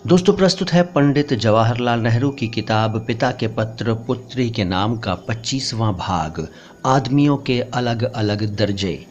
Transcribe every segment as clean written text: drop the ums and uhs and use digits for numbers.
दोस्तों, प्रस्तुत है पंडित जवाहरलाल नेहरू की किताब पिता के पत्र पुत्री के नाम का 25वां भाग, आदमियों के अलग अलग दर्जे।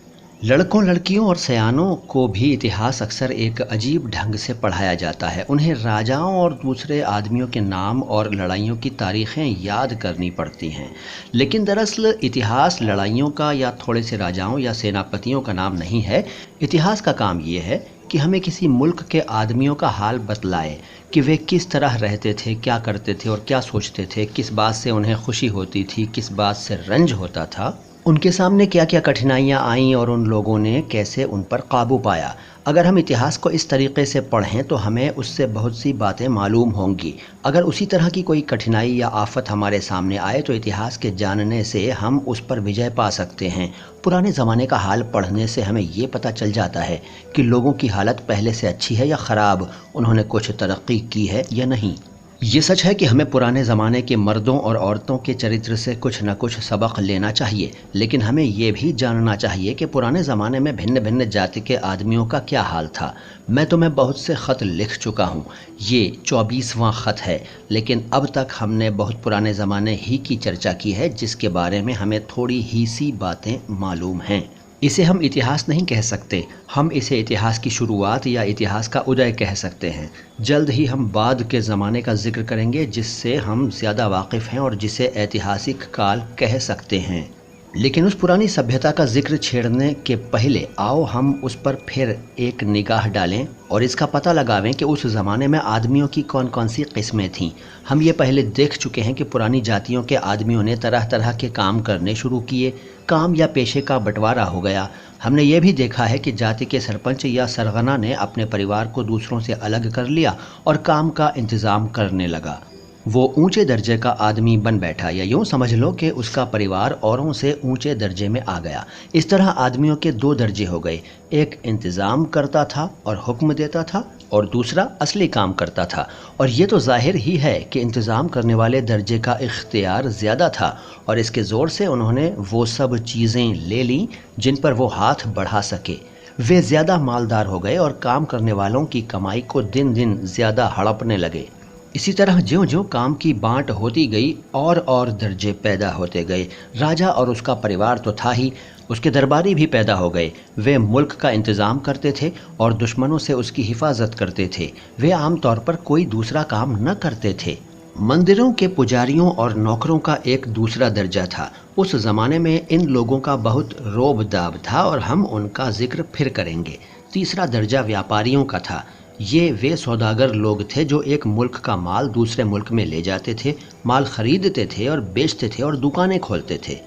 लड़कों लड़कियों और सयानों को भी इतिहास अक्सर एक अजीब ढंग से पढ़ाया जाता है। उन्हें राजाओं और दूसरे आदमियों के नाम और लड़ाइयों की तारीखें याद करनी पड़ती हैं, लेकिन दरअसल इतिहास लड़ाइयों का या थोड़े से राजाओं या सेनापतियों का नाम नहीं है। इतिहास का काम ये है कि हमें किसी मुल्क के आदमियों का हाल बतलाए कि वे किस तरह रहते थे, क्या करते थे और क्या सोचते थे, किस बात से उन्हें खुशी होती थी, किस बात से रंज होता था, उनके सामने क्या क्या कठिनाइयाँ आईं और उन लोगों ने कैसे उन पर काबू पाया। अगर हम इतिहास को इस तरीके से पढ़ें तो हमें उससे बहुत सी बातें मालूम होंगी। अगर उसी तरह की कोई कठिनाई या आफत हमारे सामने आए तो इतिहास के जानने से हम उस पर विजय पा सकते हैं। पुराने ज़माने का हाल पढ़ने से हमें ये पता चल जाता है कि लोगों की हालत पहले से अच्छी है या ख़राब, उन्होंने कुछ तरक्की की है या नहीं। ये सच है कि हमें पुराने ज़माने के मर्दों और औरतों के चरित्र से कुछ न कुछ सबक लेना चाहिए, लेकिन हमें ये भी जानना चाहिए कि पुराने ज़माने में भिन्न भिन्न जाति के आदमियों का क्या हाल था। मैं तुम्हें बहुत से ख़त लिख चुका हूँ, ये 24वां ख़त है, लेकिन अब तक हमने बहुत पुराने ज़माने ही की चर्चा की है जिसके बारे में हमें थोड़ी ही सी बातें मालूम हैं। इसे हम इतिहास नहीं कह सकते, हम इसे इतिहास की शुरुआत या इतिहास का उदय कह सकते हैं। जल्द ही हम बाद के ज़माने का जिक्र करेंगे जिससे हम ज़्यादा वाकिफ़ हैं और जिसे ऐतिहासिक काल कह सकते हैं। लेकिन उस पुरानी सभ्यता का जिक्र छेड़ने के पहले आओ हम उस पर फिर एक निगाह डालें और इसका पता लगावें कि उस ज़माने में आदमियों की कौन कौन सी किस्में थीं। हम ये पहले देख चुके हैं कि पुरानी जातियों के आदमियों ने तरह तरह के काम करने शुरू किए, काम या पेशे का बंटवारा हो गया। हमने ये भी देखा है कि जाति के सरपंच या सरगना ने अपने परिवार को दूसरों से अलग कर लिया और काम का इंतज़ाम करने लगा। वो ऊंचे दर्जे का आदमी बन बैठा, या यूँ समझ लो कि उसका परिवार औरों से ऊंचे दर्जे में आ गया। इस तरह आदमियों के दो दर्जे हो गए, एक इंतज़ाम करता था और हुक्म देता था और दूसरा असली काम करता था। और ये तो जाहिर ही है कि इंतज़ाम करने वाले दर्जे का इख्तियार ज़्यादा था और इसके ज़ोर से उन्होंने वो सब चीज़ें ले लीं जिन पर वो हाथ बढ़ा सके। वे ज़्यादा मालदार हो गए और काम करने वालों की कमाई को दिन दिन ज़्यादा हड़पने लगे। इसी तरह ज्यों ज्यों काम की बांट होती गई और दर्जे पैदा होते गए। राजा और उसका परिवार तो था ही, उसके दरबारी भी पैदा हो गए। वे मुल्क का इंतज़ाम करते थे और दुश्मनों से उसकी हिफाजत करते थे। वे आमतौर पर कोई दूसरा काम न करते थे। मंदिरों के पुजारियों और नौकरों का एक दूसरा दर्जा था। उस ज़माने में इन लोगों का बहुत रोब दाब था और हम उनका जिक्र फिर करेंगे। तीसरा दर्जा व्यापारियों का था। ये वे सौदागर लोग थे जो एक मुल्क का माल दूसरे मुल्क में ले जाते थे, माल खरीदते थे और बेचते थे और दुकानें खोलते थे।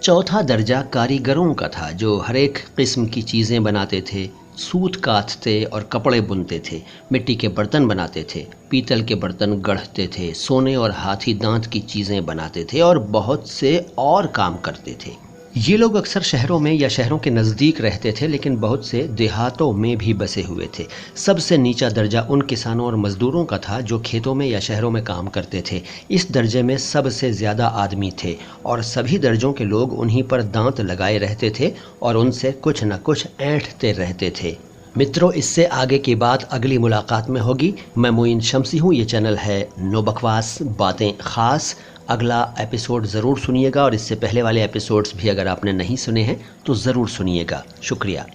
चौथा दर्जा कारीगरों का था जो हर एक किस्म की चीज़ें बनाते थे, सूत कातते और कपड़े बुनते थे, मिट्टी के बर्तन बनाते थे, पीतल के बर्तन गढ़ते थे, सोने और हाथी दांत की चीज़ें बनाते थे और बहुत से और काम करते थे। ये लोग अक्सर शहरों में या शहरों के नज़दीक रहते थे, लेकिन बहुत से देहातों में भी बसे हुए थे। सबसे नीचा दर्जा उन किसानों और मज़दूरों का था जो खेतों में या शहरों में काम करते थे। इस दर्जे में सबसे ज़्यादा आदमी थे और सभी दर्जों के लोग उन्हीं पर दांत लगाए रहते थे और उनसे कुछ न कुछ ऐंठते रहते थे। मित्रों, इससे आगे की बात अगली मुलाकात में होगी। मैं मोइन शम्सी हूँ, ये चैनल है नो बकवास बातें ख़ास। अगला एपिसोड ज़रूर सुनिएगा और इससे पहले वाले एपिसोड्स भी अगर आपने नहीं सुने हैं तो ज़रूर सुनिएगा। शुक्रिया।